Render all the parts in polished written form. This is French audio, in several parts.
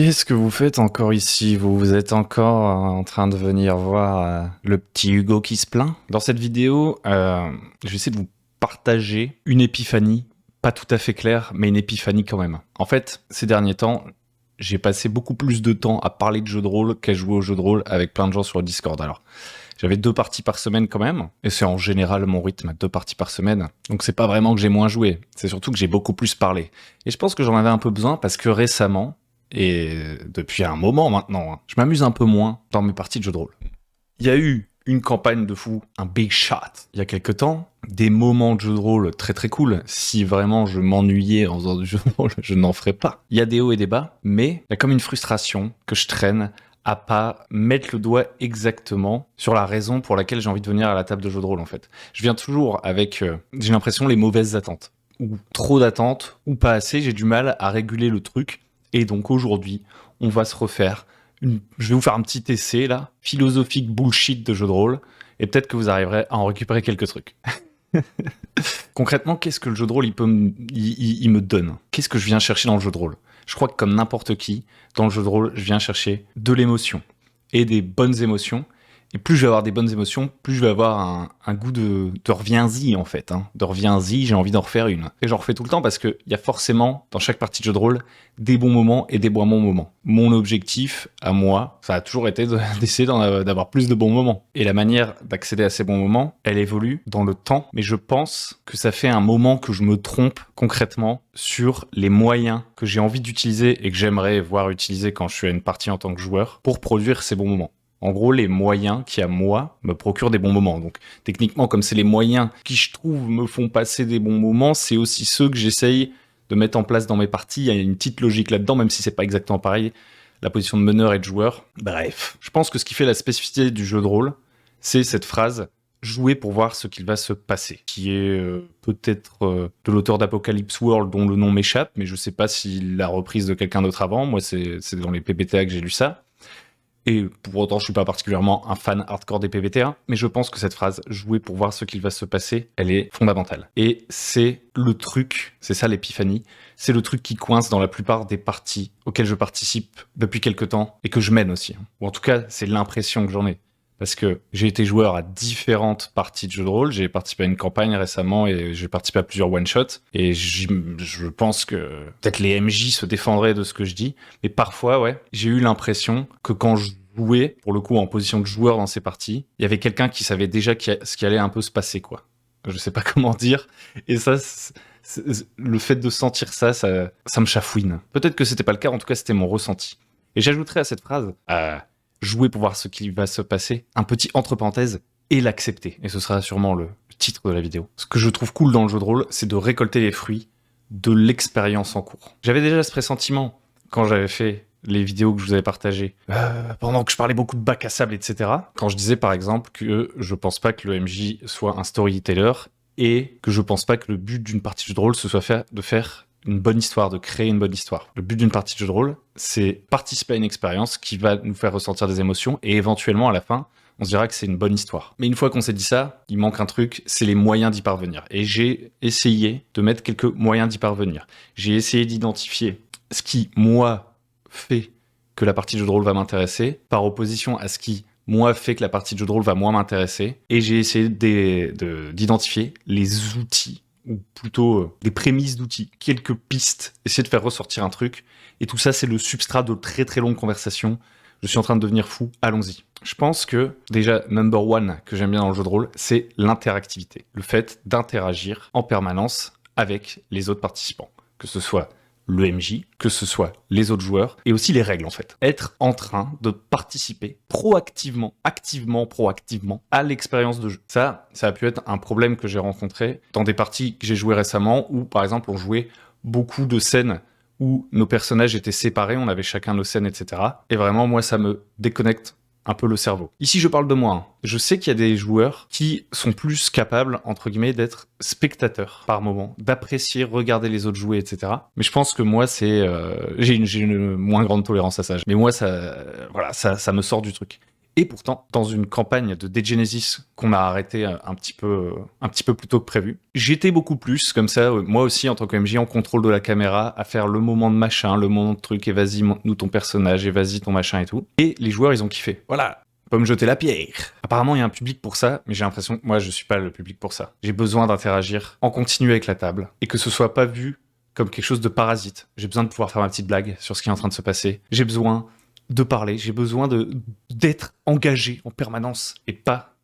Qu'est-ce que vous faites encore ici? Vous êtes encore en train de venir voir le petit Hugo qui se plaint? Dans cette vidéo, je vais essayer de vous partager une épiphanie, pas tout à fait claire, mais une épiphanie quand même. En fait, ces derniers temps, j'ai passé beaucoup plus de temps à parler de jeux de rôle qu'à jouer aux jeux de rôle avec plein de gens sur le Discord. Alors, j'avais 2 parties par semaine quand même, et c'est en général mon rythme, 2 parties par semaine. Donc c'est pas vraiment que j'ai moins joué, c'est surtout que j'ai beaucoup plus parlé. Et je pense que j'en avais un peu besoin parce que récemment, et depuis un moment maintenant, je m'amuse un peu moins dans mes parties de jeux de rôle. Il y a eu une campagne de fou, un big shot, il y a quelques temps, des moments de jeux de rôle très très cool. Si vraiment je m'ennuyais en faisant du jeu de rôle, je n'en ferais pas. Il y a des hauts et des bas, mais il y a comme une frustration que je traîne à pas mettre le doigt exactement sur la raison pour laquelle j'ai envie de venir à la table de jeu de rôle en fait. Je viens toujours avec, j'ai l'impression, les mauvaises attentes. Ou trop d'attentes, ou pas assez, j'ai du mal à réguler le truc. Et donc aujourd'hui, on va se refaire je vais vous faire un petit essai là, philosophique bullshit de jeu de rôle, et peut-être que vous arriverez à en récupérer quelques trucs. Concrètement, qu'est-ce que le jeu de rôle il me donne? Qu'est-ce que je viens chercher dans le jeu de rôle? Je crois que comme n'importe qui, dans le jeu de rôle, je viens chercher de l'émotion, et des bonnes émotions. Et plus je vais avoir des bonnes émotions, plus je vais avoir un goût de reviens-y en fait. De reviens-y, j'ai envie d'en refaire une. Et j'en refais tout le temps parce qu'il y a forcément, dans chaque partie de jeu de rôle, des bons moments et des moins bons moments. Mon objectif, à moi, ça a toujours été d'essayer d'avoir plus de bons moments. Et la manière d'accéder à ces bons moments, elle évolue dans le temps. Mais je pense que ça fait un moment que je me trompe concrètement sur les moyens que j'ai envie d'utiliser et que j'aimerais voir utiliser quand je suis à une partie en tant que joueur pour produire ces bons moments. En gros, les moyens qui, à moi, me procurent des bons moments. Donc, techniquement, comme c'est les moyens qui, je trouve, me font passer des bons moments, c'est aussi ceux que j'essaye de mettre en place dans mes parties. Il y a une petite logique là-dedans, même si c'est pas exactement pareil. La position de meneur et de joueur. Bref. Je pense que ce qui fait la spécificité du jeu de rôle, c'est cette phrase « jouer pour voir ce qu'il va se passer », qui est peut-être de l'auteur d'Apocalypse World, dont le nom m'échappe, mais je sais pas s'il l'a reprise de quelqu'un d'autre avant. Moi, c'est dans les PBTA que j'ai lu ça. Et pour autant, je suis pas particulièrement un fan hardcore des PBTA, mais je pense que cette phrase, jouer pour voir ce qu'il va se passer, elle est fondamentale. Et c'est le truc, c'est ça l'épiphanie, c'est le truc qui coince dans la plupart des parties auxquelles je participe depuis quelque temps et que je mène aussi. Ou en tout cas, c'est l'impression que j'en ai. Parce que j'ai été joueur à différentes parties de jeux de rôle, j'ai participé à une campagne récemment et j'ai participé à plusieurs one-shots. Et je pense que peut-être les MJ se défendraient de ce que je dis, mais parfois, ouais, j'ai eu l'impression que quand je jouais, pour le coup en position de joueur dans ces parties, il y avait quelqu'un qui savait déjà ce qui allait un peu se passer, quoi. Je sais pas comment dire. Et ça, le fait de sentir ça me chafouine. Peut-être que c'était pas le cas, en tout cas c'était mon ressenti. Et j'ajouterais à cette phrase, jouer pour voir ce qui va se passer, un petit entre parenthèses, et l'accepter. Et ce sera sûrement le titre de la vidéo. Ce que je trouve cool dans le jeu de rôle, c'est de récolter les fruits de l'expérience en cours. J'avais déjà ce pressentiment quand j'avais fait les vidéos que je vous avais partagées, pendant que je parlais beaucoup de bac à sable, etc. Quand je disais par exemple que je pense pas que le MJ soit un storyteller et que je pense pas que le but d'une partie de jeu de rôle, ce soit de faire une bonne histoire, de créer une bonne histoire. Le but d'une partie de jeu de rôle, c'est participer à une expérience qui va nous faire ressentir des émotions et éventuellement à la fin, on se dira que c'est une bonne histoire. Mais une fois qu'on s'est dit ça, il manque un truc, c'est les moyens d'y parvenir. Et j'ai essayé de mettre quelques moyens d'y parvenir. J'ai essayé d'identifier ce qui, moi, fait que la partie de jeu de rôle va m'intéresser, par opposition à ce qui, moi, fait que la partie de jeu de rôle va moins m'intéresser. Et j'ai essayé d'identifier les outils, ou plutôt des prémices d'outils, quelques pistes, essayer de faire ressortir un truc. Et tout ça, c'est le substrat de très très longues conversations. Je suis en train de devenir fou, allons-y. Je pense que, déjà, number one que j'aime bien dans le jeu de rôle, c'est l'interactivité. Le fait d'interagir en permanence avec les autres participants. Que ce soit le MJ, que ce soit les autres joueurs, et aussi les règles en fait. Être en train de participer proactivement, proactivement à l'expérience de jeu. Ça a pu être un problème que j'ai rencontré dans des parties que j'ai jouées récemment, où par exemple on jouait beaucoup de scènes où nos personnages étaient séparés, on avait chacun nos scènes, etc. Et vraiment, moi, ça me déconnecte un peu le cerveau. Ici, je parle de moi. Je sais qu'il y a des joueurs qui sont plus capables, entre guillemets, d'être spectateurs par moment, d'apprécier, regarder les autres jouer, etc. Mais je pense que moi, j'ai une moins grande tolérance à ça. Mais moi, ça me sort du truc. Et pourtant, dans une campagne de Dead Genesis qu'on a arrêté un petit peu plus tôt que prévu, j'étais beaucoup plus comme ça, moi aussi en tant que MJ, en contrôle de la caméra, à faire le moment de machin, le moment de truc, et vas-y, montre-nous ton personnage, et vas-y, ton machin et tout. Et les joueurs, ils ont kiffé. Voilà, pas me jeter la pierre. Apparemment, il y a un public pour ça, mais j'ai l'impression que moi, je suis pas le public pour ça. J'ai besoin d'interagir en continu avec la table, et que ce soit pas vu comme quelque chose de parasite. J'ai besoin de pouvoir faire ma petite blague sur ce qui est en train de se passer. J'ai besoin de parler, j'ai besoin d'être engagé en permanence et pas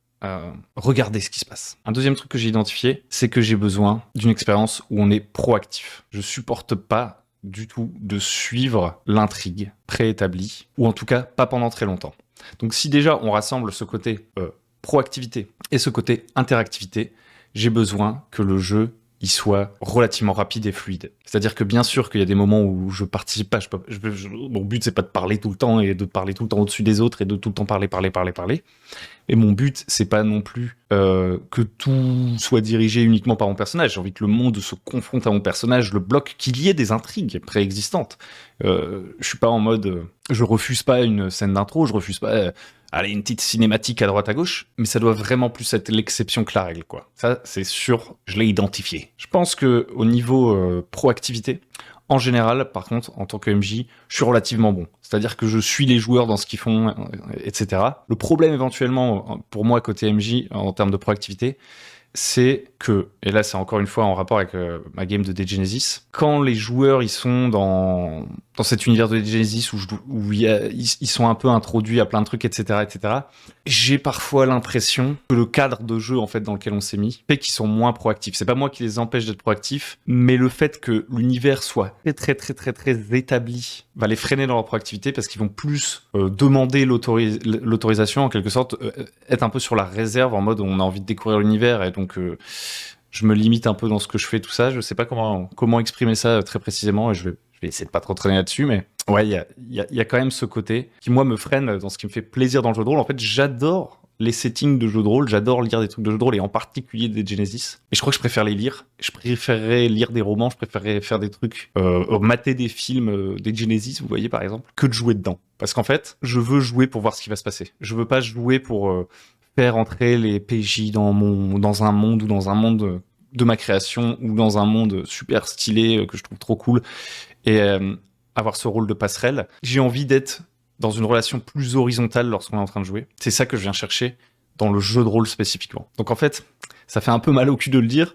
regarder ce qui se passe. Un deuxième truc que j'ai identifié, c'est que j'ai besoin d'une expérience où on est proactif. Je supporte pas du tout de suivre l'intrigue préétablie, ou en tout cas pas pendant très longtemps. Donc si déjà on rassemble ce côté proactivité et ce côté interactivité, j'ai besoin que le jeu il soit relativement rapide et fluide. C'est-à-dire que bien sûr qu'il y a des moments où je participe pas, mon but c'est pas de parler tout le temps et de parler tout le temps au-dessus des autres et de tout le temps parler. Et mon but c'est pas non plus que tout soit dirigé uniquement par mon personnage. J'ai envie que le monde se confronte à mon personnage, le bloque, qu'il y ait des intrigues préexistantes. Je suis pas en mode, je refuse pas une scène d'intro, je refuse pas allez, une petite cinématique à droite à gauche, mais ça doit vraiment plus être l'exception que la règle, quoi. Ça, c'est sûr, je l'ai identifié. Je pense que au niveau proactivité, en général, par contre, en tant que MJ, je suis relativement bon. C'est-à-dire que je suis les joueurs dans ce qu'ils font, etc. Le problème éventuellement, pour moi, côté MJ, en termes de proactivité, c'est que, et là c'est encore une fois en rapport avec ma game de Dead Genesis, quand les joueurs ils sont dans cet univers de Dead Genesis où ils sont un peu introduits à plein de trucs, etc., j'ai parfois l'impression que le cadre de jeu en fait dans lequel on s'est mis fait qu'ils sont moins proactifs. C'est pas moi qui les empêche d'être proactifs, mais le fait que l'univers soit très établi va les freiner dans leur proactivité parce qu'ils vont plus demander l'autorisation en quelque sorte, être un peu sur la réserve en mode on a envie de découvrir l'univers et donc je me limite un peu dans ce que je fais, tout ça. Je sais pas comment exprimer ça très précisément et je vais essayer de pas trop traîner là-dessus, mais ouais, il y a quand même ce côté qui, moi, me freine dans ce qui me fait plaisir dans le jeu de rôle. En fait, j'adore les settings de jeux de rôle, j'adore lire des trucs de jeux de rôle et en particulier des Genesis. Et je crois que je préfère les lire. Je préférerais lire des romans, je préférerais faire des trucs, mater des films des Genesis, vous voyez, par exemple, que de jouer dedans. Parce qu'en fait, je veux jouer pour voir ce qui va se passer. Je veux pas jouer pour faire entrer les PJ dans un monde ou dans un monde de ma création ou dans un monde super stylé que je trouve trop cool et avoir ce rôle de passerelle. J'ai envie d'être dans une relation plus horizontale lorsqu'on est en train de jouer. C'est ça que je viens chercher dans le jeu de rôle spécifiquement. Donc en fait, ça fait un peu mal au cul de le dire,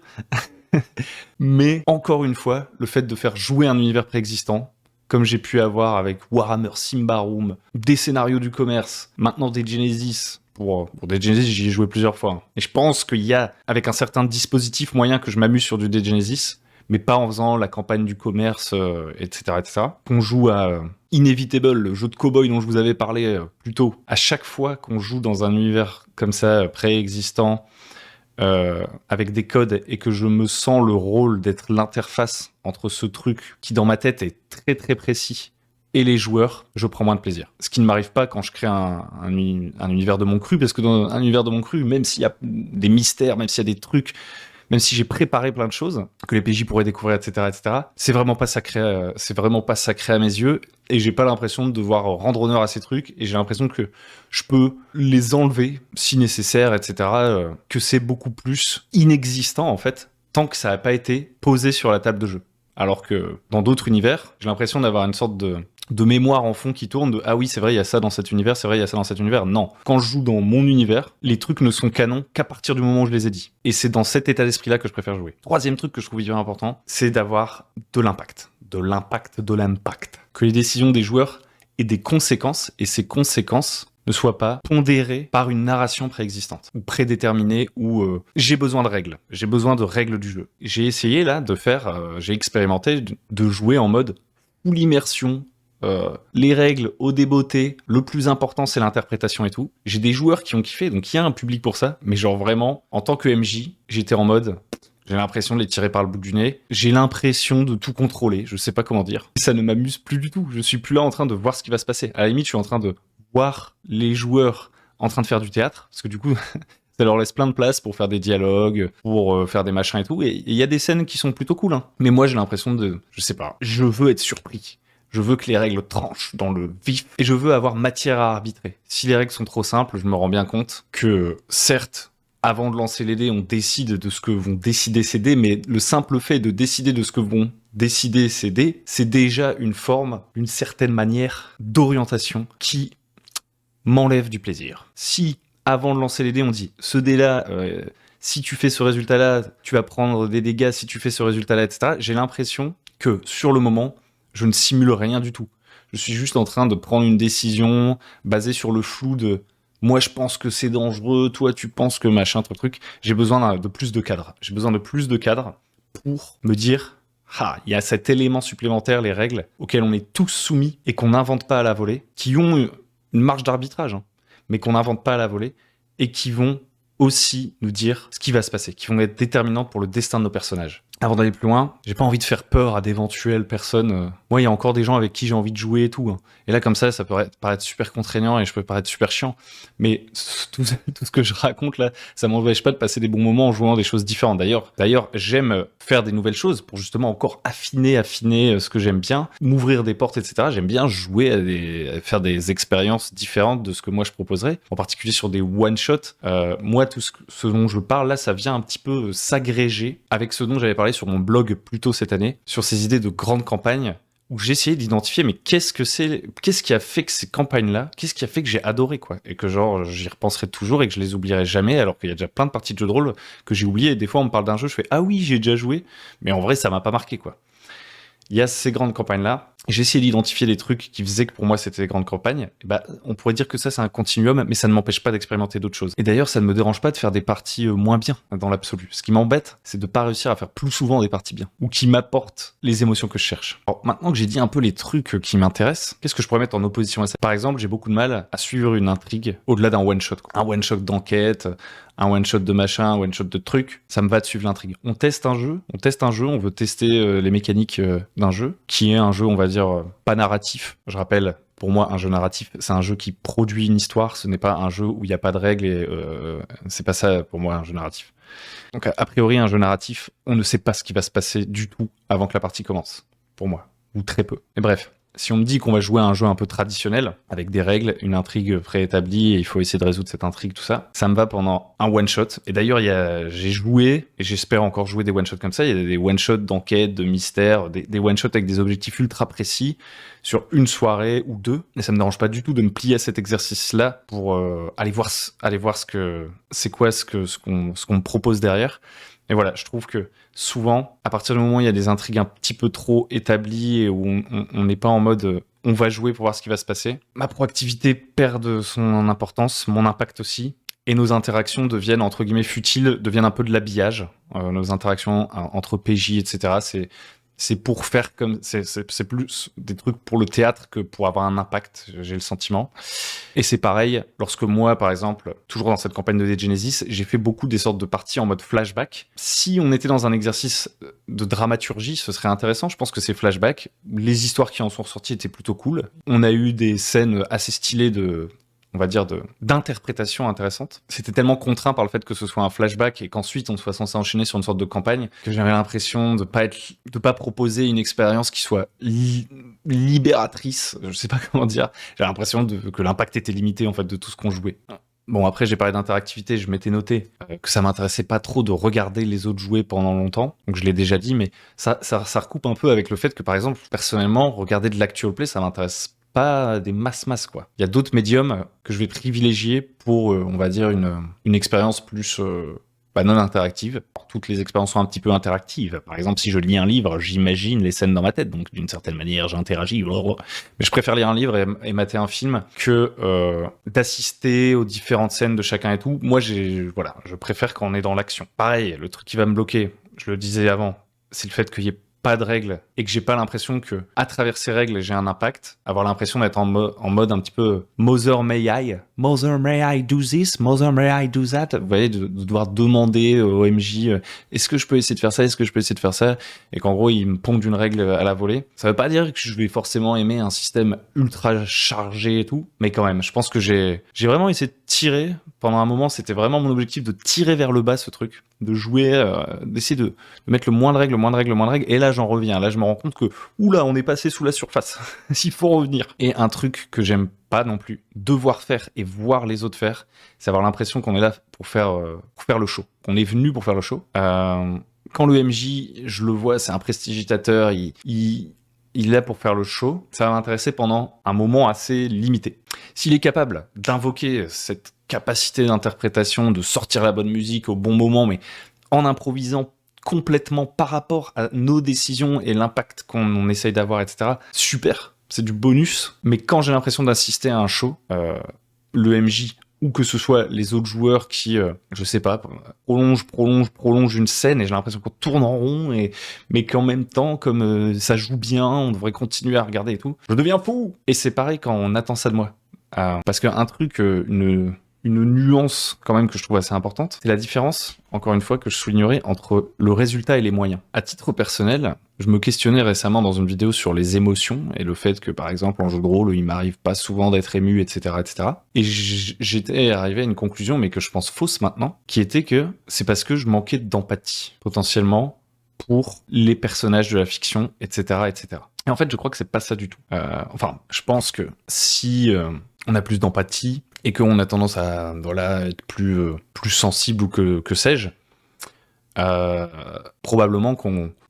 mais encore une fois, le fait de faire jouer un univers préexistant, comme j'ai pu avoir avec Warhammer Symbaroum, des scénarios du commerce, maintenant des Genesis. Pour Dead Genesis, j'y ai joué plusieurs fois. Et je pense qu'il y a, avec un certain dispositif, moyen que je m'amuse sur du Dead Genesis, mais pas en faisant la campagne du commerce, etc. Qu'on joue à Inevitable, le jeu de cow-boy dont je vous avais parlé plus tôt. À chaque fois qu'on joue dans un univers comme ça, préexistant, avec des codes, et que je me sens le rôle d'être l'interface entre ce truc qui, dans ma tête, est très précis, et les joueurs, je prends moins de plaisir. Ce qui ne m'arrive pas quand je crée un univers de mon cru, parce que dans un univers de mon cru, même s'il y a des mystères, même s'il y a des trucs, même si j'ai préparé plein de choses que les PJ pourraient découvrir, etc., c'est vraiment pas sacré à mes yeux, et j'ai pas l'impression de devoir rendre honneur à ces trucs, et j'ai l'impression que je peux les enlever si nécessaire, etc., que c'est beaucoup plus inexistant en fait, tant que ça n'a pas été posé sur la table de jeu. Alors que dans d'autres univers, j'ai l'impression d'avoir une sorte de mémoire en fond qui tourne de ah oui c'est vrai il y a ça dans cet univers, c'est vrai il y a ça dans cet univers. Non, quand je joue dans mon univers, les trucs ne sont canons qu'à partir du moment où je les ai dit. Et c'est dans cet état d'esprit là que je préfère jouer. Troisième truc que je trouve hyper important, c'est d'avoir de l'impact. Que les décisions des joueurs aient des conséquences, et ces conséquences ne soient pas pondérées par une narration préexistante ou prédéterminée, ou j'ai besoin de règles, j'ai besoin de règles du jeu. J'ai essayé là de faire, j'ai expérimenté de jouer en mode full immersion. Les règles au débeauté, le plus important c'est l'interprétation et tout. J'ai des joueurs qui ont kiffé, donc il y a un public pour ça, mais genre vraiment, en tant que MJ, j'étais en mode, j'ai l'impression de les tirer par le bout du nez, j'ai l'impression de tout contrôler, je sais pas comment dire. Ça ne m'amuse plus du tout, je suis plus là en train de voir ce qui va se passer. À la limite, je suis en train de voir les joueurs en train de faire du théâtre, parce que du coup, ça leur laisse plein de place pour faire des dialogues, pour faire des machins et tout, et il y a des scènes qui sont plutôt cool, hein. Mais moi j'ai l'impression je sais pas, je veux être surpris. Je veux que les règles tranchent dans le vif et je veux avoir matière à arbitrer. Si les règles sont trop simples, je me rends bien compte que, certes, avant de lancer les dés, on décide de ce que vont décider ces dés, mais le simple fait de décider de ce que vont décider ces dés, c'est déjà une forme, une certaine manière d'orientation qui m'enlève du plaisir. Si, avant de lancer les dés, on dit, ce dé-là, si tu fais ce résultat-là, tu vas prendre des dégâts, si tu fais ce résultat-là, etc., j'ai l'impression que, sur le moment, je ne simule rien du tout. Je suis juste en train de prendre une décision basée sur le flou de moi je pense que c'est dangereux, toi tu penses que machin, truc. J'ai besoin de plus de cadres. J'ai besoin de plus de cadres pour me dire il y a cet élément supplémentaire, les règles, auxquelles on est tous soumis et qu'on n'invente pas à la volée, qui ont une marge d'arbitrage, mais qu'on n'invente pas à la volée et qui vont aussi nous dire ce qui va se passer, qui vont être déterminantes pour le destin de nos personnages. Avant d'aller plus loin, j'ai pas envie de faire peur à d'éventuelles personnes. Moi, il y a encore des gens avec qui j'ai envie de jouer et tout. Et là, comme ça peut paraître super contraignant et je peux paraître super chiant. Mais tout ce que je raconte là, ça m'empêche pas de passer des bons moments en jouant des choses différentes. D'ailleurs, j'aime faire des nouvelles choses pour justement encore affiner ce que j'aime bien, m'ouvrir des portes, etc. J'aime bien jouer à faire des expériences différentes de ce que moi je proposerais, en particulier sur des one-shots. Moi, tout ce dont je parle là, ça vient un petit peu s'agréger avec ce dont j'avais parlé sur mon blog plus tôt cette année, sur ces idées de grandes campagnes, où j'ai essayé d'identifier mais qu'est-ce qui a fait que ces campagnes-là, qu'est-ce qui a fait que j'ai adoré, quoi, et que genre j'y repenserai toujours et que je les oublierai jamais, alors qu'il y a déjà plein de parties de jeux de rôle que j'ai oubliées, et des fois on me parle d'un jeu, je fais ah oui, j'ai déjà joué, mais en vrai ça m'a pas marqué, quoi. Il y a ces grandes campagnes-là. J'ai essayé d'identifier les trucs qui faisaient que pour moi c'était des grandes campagnes. Et on pourrait dire que ça c'est un continuum, mais ça ne m'empêche pas d'expérimenter d'autres choses. Et d'ailleurs, ça ne me dérange pas de faire des parties moins bien dans l'absolu. Ce qui m'embête, c'est de pas réussir à faire plus souvent des parties bien, ou qui m'apportent les émotions que je cherche. Alors maintenant que j'ai dit un peu les trucs qui m'intéressent, qu'est-ce que je pourrais mettre en opposition à ça? Par exemple, j'ai beaucoup de mal à suivre une intrigue au-delà d'un one-shot. Un one-shot d'enquête, un one-shot de machin, un one-shot de truc, ça me va de suivre l'intrigue. On teste un jeu, on veut tester les mécaniques d'un jeu, qui est un jeu, on va dire, pas narratif. Je rappelle, pour moi, un jeu narratif, c'est un jeu qui produit une histoire, ce n'est pas un jeu où il n'y a pas de règles, et c'est pas ça, pour moi, un jeu narratif. Donc, a priori, un jeu narratif, on ne sait pas ce qui va se passer du tout avant que la partie commence, pour moi, ou très peu. Et bref, si on me dit qu'on va jouer à un jeu un peu traditionnel, avec des règles, une intrigue préétablie, et il faut essayer de résoudre cette intrigue, tout ça, ça me va pendant un one-shot. Et d'ailleurs, j'ai joué, et j'espère encore jouer des one-shots comme ça, il y a des one-shots d'enquête, de mystère, des one-shots avec des objectifs ultra précis, sur une soirée ou deux. Et ça me dérange pas du tout de me plier à cet exercice-là pour aller voir ce qu'on me propose derrière. Et voilà, je trouve que souvent, à partir du moment où il y a des intrigues un petit peu trop établies et où on n'est pas en mode on va jouer pour voir ce qui va se passer, ma proactivité perd de son importance, mon impact aussi, et nos interactions deviennent entre guillemets futiles, deviennent un peu de l'habillage. Nos interactions entre PJ, etc., c'est pour faire comme c'est plus des trucs pour le théâtre que pour avoir un impact, j'ai le sentiment. Et c'est pareil lorsque moi, par exemple, toujours dans cette campagne de Dead Genesis, j'ai fait beaucoup des sortes de parties en mode flashback. Si on était dans un exercice de dramaturgie, ce serait intéressant. Je pense que ces flashbacks, les histoires qui en sont ressorties étaient plutôt cool. On a eu des scènes assez stylées on va dire d'interprétation intéressante. C'était tellement contraint par le fait que ce soit un flashback et qu'ensuite on soit censé enchaîner sur une sorte de campagne que j'avais l'impression de pas proposer une expérience qui soit libératrice. Je sais pas comment dire. J'avais l'impression que l'impact était limité en fait de tout ce qu'on jouait. Bon, après, j'ai parlé d'interactivité, je m'étais noté que ça m'intéressait pas trop de regarder les autres jouer pendant longtemps, donc je l'ai déjà dit, mais ça recoupe un peu avec le fait que, par exemple, personnellement, regarder de l'actual play, ça m'intéresse pas des masses, quoi. Il y a d'autres médiums que je vais privilégier pour, on va dire, une expérience plus non interactive. Toutes les expériences sont un petit peu interactives. Par exemple, si je lis un livre, j'imagine les scènes dans ma tête, donc d'une certaine manière, j'interagis. Mais je préfère lire un livre et mater un film que d'assister aux différentes scènes de chacun et tout. Moi, je préfère quand on est dans l'action. Pareil, le truc qui va me bloquer, je le disais avant, c'est le fait qu'il y ait pas de règles et que j'ai pas l'impression que à travers ces règles j'ai un impact, avoir l'impression d'être en mode un petit peu Mother may I do this, Mother may I do that, vous voyez, de devoir demander au MJ est-ce que je peux essayer de faire ça, et qu'en gros il me pondent une règle à la volée. Ça veut pas dire que je vais forcément aimer un système ultra chargé et tout, mais quand même je pense que j'ai vraiment essayé de tirer. Pendant un moment, c'était vraiment mon objectif de tirer vers le bas ce truc, de jouer, d'essayer de mettre le moins de règles, le moins de règles, le moins de règles. Et là, j'en reviens. Là, je me rends compte que, oula, on est passé sous la surface. Il faut revenir. Et un truc que j'aime pas non plus, devoir faire et voir les autres faire, c'est avoir l'impression qu'on est là pour faire le show, qu'on est venu pour faire le show. Quand le MJ, je le vois, c'est un prestidigitateur, il est là pour faire le show, ça va m'intéresser pendant un moment assez limité. S'il est capable d'invoquer cette capacité d'interprétation, de sortir la bonne musique au bon moment, mais en improvisant complètement par rapport à nos décisions et l'impact qu'on essaye d'avoir, etc., super, c'est du bonus. Mais quand j'ai l'impression d'assister à un show, le MJ ou que ce soit les autres joueurs qui, je sais pas, prolongent une scène et j'ai l'impression qu'on tourne en rond, mais qu'en même temps, comme ça joue bien, on devrait continuer à regarder et tout, je deviens fou. Et c'est pareil quand on attend ça de moi. Parce qu'un truc, une nuance quand même que je trouve assez importante, c'est la différence, encore une fois, que je soulignerai entre le résultat et les moyens. À titre personnel, je me questionnais récemment dans une vidéo sur les émotions et le fait que, par exemple, en jeu de rôle, il m'arrive pas souvent d'être ému, etc., etc. Et j'étais arrivé à une conclusion, mais que je pense fausse maintenant, qui était que c'est parce que je manquais d'empathie, potentiellement, pour les personnages de la fiction, etc., etc. Et en fait, je crois que c'est pas ça du tout. Enfin, je pense que si on a plus d'empathie et qu'on a tendance à être plus sensible ou que sais-je, probablement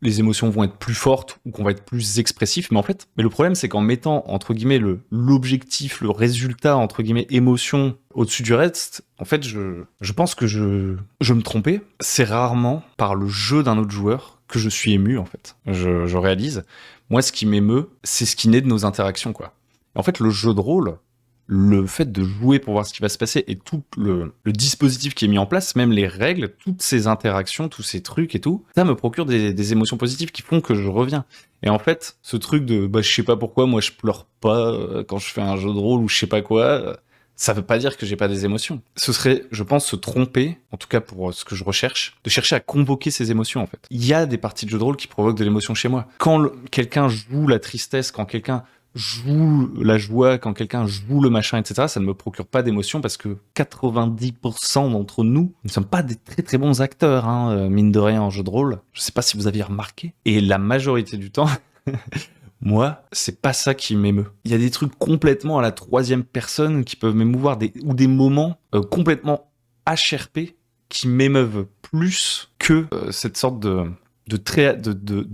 les émotions vont être plus fortes ou qu'on va être plus expressif. Mais le problème, c'est qu'en mettant entre guillemets l'objectif, le résultat entre guillemets émotion au-dessus du reste, en fait, je pense que je me trompais. C'est rarement par le jeu d'un autre joueur que je suis ému, en fait. Je réalise. Moi, ce qui m'émeut, c'est ce qui naît de nos interactions, quoi. Et en fait, le jeu de rôle, le fait de jouer pour voir ce qui va se passer et tout le dispositif qui est mis en place, même les règles, toutes ces interactions, tous ces trucs et tout, ça me procure des émotions positives qui font que je reviens. Et en fait, ce truc de je sais pas pourquoi, moi je pleure pas quand je fais un jeu de rôle ou je sais pas quoi, ça veut pas dire que j'ai pas des émotions. Ce serait, je pense, se tromper, en tout cas pour ce que je recherche, de chercher à convoquer ces émotions, en fait. Il y a des parties de jeu de rôle qui provoquent de l'émotion chez moi. Quand quelqu'un joue la tristesse, quand quelqu'un joue la joie, quand quelqu'un joue le machin, etc., ça ne me procure pas d'émotion parce que 90% d'entre nous ne sommes pas des très très bons acteurs, mine de rien, en jeu de rôle. Je sais pas si vous aviez remarqué. Et la majorité du temps, moi, c'est pas ça qui m'émeut. Il y a des trucs complètement à la troisième personne qui peuvent m'émouvoir, ou des moments complètement HRP qui m'émeuvent plus que cette sorte de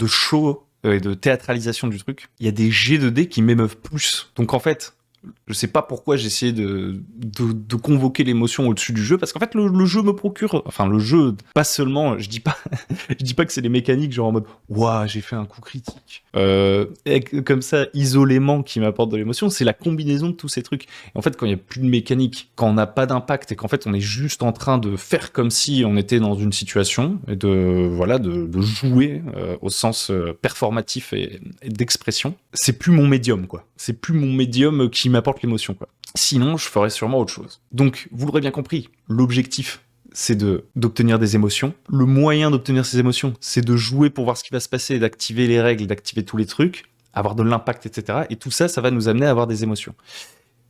show et de théâtralisation du truc. Il y a des jets de dés qui m'émeuvent plus. Donc en fait, je sais pas pourquoi j'ai essayé de convoquer l'émotion au-dessus du jeu, parce qu'en fait le jeu me procure, enfin le jeu, pas seulement, je dis pas que c'est les mécaniques genre en mode waouh j'ai fait un coup critique, comme ça isolément qui m'apporte de l'émotion, c'est la combinaison de tous ces trucs. Et en fait quand il y a plus de mécanique, quand on n'a pas d'impact et qu'en fait on est juste en train de faire comme si on était dans une situation et de jouer au sens performatif et d'expression, c'est plus mon médium quoi. C'est plus mon médium qui m'apporte l'émotion, quoi. Sinon, je ferais sûrement autre chose. Donc, vous l'aurez bien compris, l'objectif, c'est d'obtenir des émotions. Le moyen d'obtenir ces émotions, c'est de jouer pour voir ce qui va se passer, d'activer les règles, d'activer tous les trucs, avoir de l'impact, etc. Et tout ça, ça va nous amener à avoir des émotions.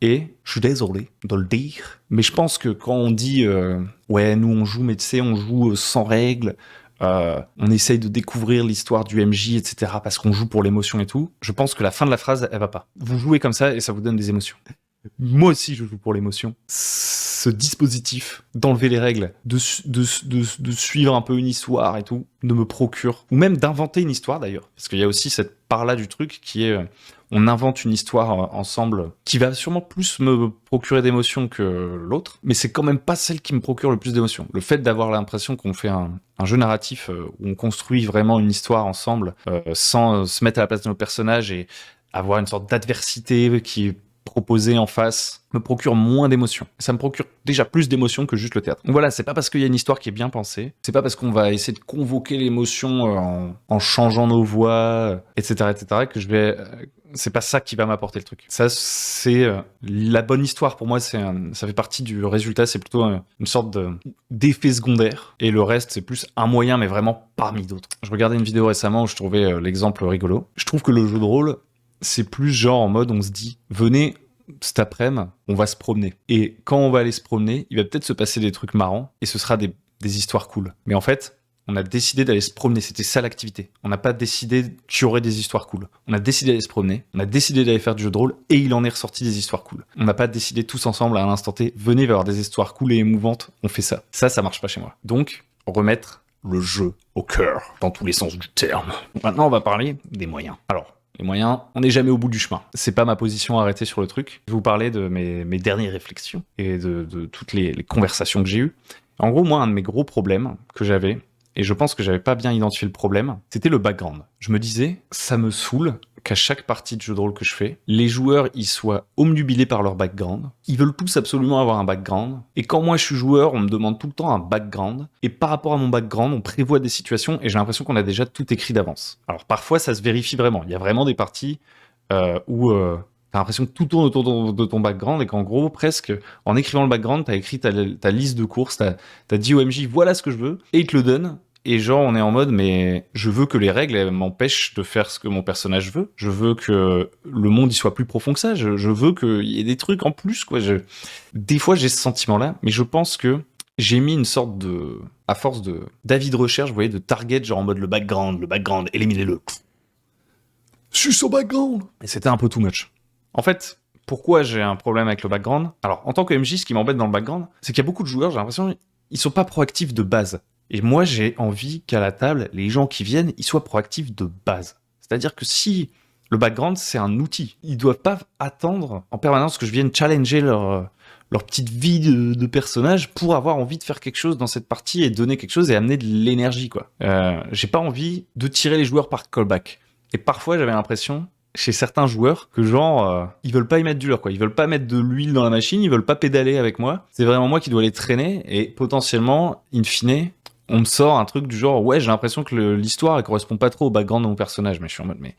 Et je suis désolé de le dire, mais je pense que quand on dit ouais, nous on joue, mais tu sais, on joue sans règles, on essaye de découvrir l'histoire du MJ, etc. parce qu'on joue pour l'émotion et tout. Je pense que la fin de la phrase, elle va pas. Vous jouez comme ça et ça vous donne des émotions. Moi aussi, je joue pour l'émotion. Ce dispositif d'enlever les règles, de suivre un peu une histoire et tout, de me procure, ou même d'inventer une histoire d'ailleurs, parce qu'il y a aussi cette part-là du truc qui est, on invente une histoire ensemble qui va sûrement plus me procurer d'émotions que l'autre, mais c'est quand même pas celle qui me procure le plus d'émotions. Le fait d'avoir l'impression qu'on fait un jeu narratif où on construit vraiment une histoire ensemble, sans se mettre à la place de nos personnages et avoir une sorte d'adversité qui est proposé en face, me procure moins d'émotions. Ça me procure déjà plus d'émotions que juste le théâtre. Donc voilà, c'est pas parce qu'il y a une histoire qui est bien pensée, c'est pas parce qu'on va essayer de convoquer l'émotion en changeant nos voix, etc., que je vais... c'est pas ça qui va m'apporter le truc. Ça, c'est la bonne histoire pour moi. Ça fait partie du résultat. C'est plutôt une sorte d'effet secondaire. Et le reste, c'est plus un moyen, mais vraiment parmi d'autres. Je regardais une vidéo récemment où je trouvais l'exemple rigolo. Je trouve que le jeu de rôle, c'est plus genre en mode on se dit venez cet après-midi, on va se promener. Et quand on va aller se promener, il va peut-être se passer des trucs marrants et ce sera des histoires cool. Mais en fait, on a décidé d'aller se promener, c'était ça l'activité. On n'a pas décidé qu'il y aurait des histoires cool. On a décidé d'aller se promener, on a décidé d'aller faire du jeu de rôle et il en est ressorti des histoires cool. On n'a pas décidé tous ensemble à un instant T, venez, il va y avoir des histoires cool et émouvantes, on fait ça. Ça marche pas chez moi. Donc, remettre le jeu au cœur, dans tous les sens du terme. Maintenant, on va parler des moyens. Alors, les moyens, on n'est jamais au bout du chemin. C'est pas ma position arrêtée sur le truc. Je vais vous parler de mes dernières réflexions et de toutes les conversations que j'ai eues. En gros, moi, un de mes gros problèmes que j'avais, et je pense que j'avais pas bien identifié le problème, c'était le background. Je me disais, ça me saoule qu'à chaque partie de jeu de rôle que je fais, les joueurs ils soient omnubilés par leur background. Ils veulent tous absolument avoir un background. Et quand moi je suis joueur, on me demande tout le temps un background. Et par rapport à mon background, on prévoit des situations et j'ai l'impression qu'on a déjà tout écrit d'avance. Alors parfois ça se vérifie vraiment. Il y a vraiment des parties où t'as l'impression que tout tourne autour de ton background et qu'en gros, presque, en écrivant le background, t'as écrit ta liste de courses, t'as dit au MJ, voilà ce que je veux, et il te le donne. Et genre, on est en mode, mais je veux que les règles elles m'empêchent de faire ce que mon personnage veut. Je veux que le monde y soit plus profond que ça. Je veux qu'il y ait des trucs en plus, quoi. Des fois, j'ai ce sentiment-là, mais je pense que j'ai mis une sorte de... À force d'avis de recherche, vous voyez, de target, genre en mode le background, éliminez-le. Suis son background. Et c'était un peu too much. En fait, pourquoi j'ai un problème avec le background? Alors, en tant que MJ, ce qui m'embête dans le background, c'est qu'il y a beaucoup de joueurs, j'ai l'impression, ils sont pas proactifs de base. Et moi, j'ai envie qu'à la table, les gens qui viennent, ils soient proactifs de base. C'est-à-dire que si le background, c'est un outil, ils doivent pas attendre en permanence que je vienne challenger leur petite vie de personnage pour avoir envie de faire quelque chose dans cette partie et donner quelque chose et amener de l'énergie, quoi. J'ai pas envie de tirer les joueurs par callback. Et parfois, j'avais l'impression, chez certains joueurs, que genre, ils veulent pas y mettre du leur, quoi. Ils veulent pas mettre de l'huile dans la machine, ils veulent pas pédaler avec moi. C'est vraiment moi qui dois les traîner et potentiellement, in fine, on me sort un truc du genre, ouais, j'ai l'impression que l'histoire, elle correspond pas trop au background de mon personnage, mais je suis en mode, mais